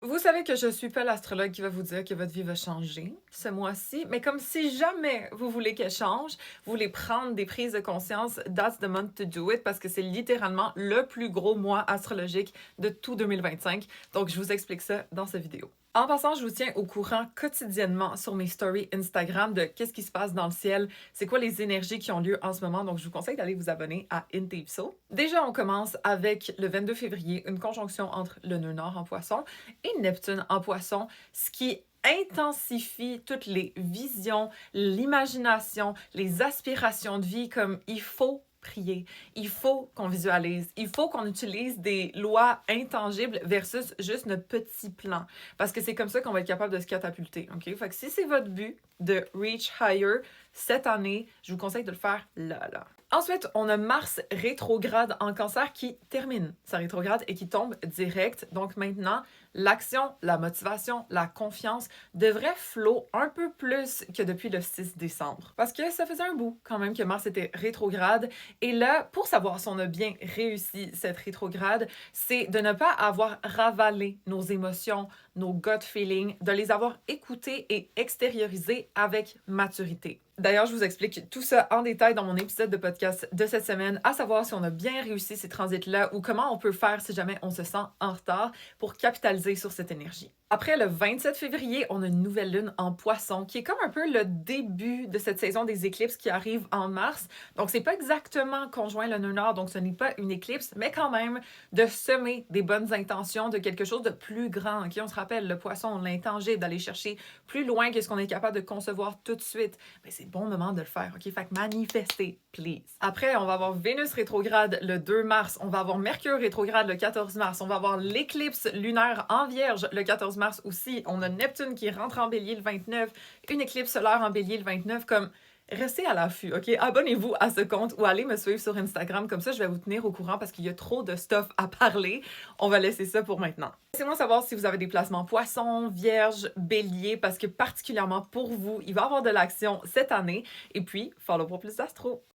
Vous savez que je suis pas l'astrologue qui va vous dire que votre vie va changer ce mois-ci, mais comme si jamais vous voulez qu'elle change, vous voulez prendre des prises de conscience, that's the month to do it parce que c'est littéralement le plus gros mois astrologique de tout 2025. Donc, je vous explique ça dans cette vidéo. En passant, je vous tiens au courant quotidiennement sur mes stories Instagram de qu'est-ce qui se passe dans le ciel, c'est quoi les énergies qui ont lieu en ce moment. Donc, je vous conseille d'aller vous abonner à Intipso. Déjà, on commence avec le 22 février, une conjonction entre le nœud nord en poisson et Neptune en poisson, ce qui intensifie toutes les visions, l'imagination, les aspirations de vie, comme il faut prier, il faut qu'on visualise, il faut qu'on utilise des lois intangibles versus juste notre petit plan. Parce que c'est comme ça qu'on va être capable de se catapulter, OK? Fait que si c'est votre but de reach higher cette année, je vous conseille de le faire là. Ensuite, on a Mars rétrograde en Cancer qui termine sa rétrograde et qui tombe direct. Donc maintenant, l'action, la motivation, la confiance devraient flow un peu plus que depuis le 6 décembre. Parce que ça faisait un bout quand même que Mars était rétrograde. Et là, pour savoir si on a bien réussi cette rétrograde, c'est de ne pas avoir ravalé nos émotions, nos gut feelings, de les avoir écoutées et extériorisées avec maturité. D'ailleurs, je vous explique tout ça en détail dans mon épisode de podcast de cette semaine, à savoir si on a bien réussi ces transits-là ou comment on peut faire si jamais on se sent en retard pour capitaliser sur cette énergie. Après le 27 février, on a une nouvelle lune en poisson qui est comme un peu le début de cette saison des éclipses qui arrive en mars. Donc, c'est pas exactement conjoint le nœud nord, donc ce n'est pas une éclipse, mais quand même de semer des bonnes intentions de quelque chose de plus grand. Okay? On se rappelle, le poisson, l'intangible, d'aller chercher plus loin que ce qu'on est capable de concevoir tout de suite. Mais c'est le bon moment de le faire, OK? Fait que manifestez, please. Après, on va avoir Vénus rétrograde le 2 mars, on va avoir Mercure rétrograde le 14 mars, on va avoir l'éclipse lunaire en Vierge le 14 mars aussi, on a Neptune qui rentre en Bélier le 29, une éclipse solaire en Bélier le 29, comme restez à l'affût, OK? Abonnez-vous à ce compte ou allez me suivre sur Instagram, comme ça je vais vous tenir au courant parce qu'il y a trop de stuff à parler. On va laisser ça pour maintenant. Laissez-moi savoir si vous avez des placements poissons, vierge, bélier, parce que particulièrement pour vous, il va y avoir de l'action cette année. Et puis, follow pour plus d'astro.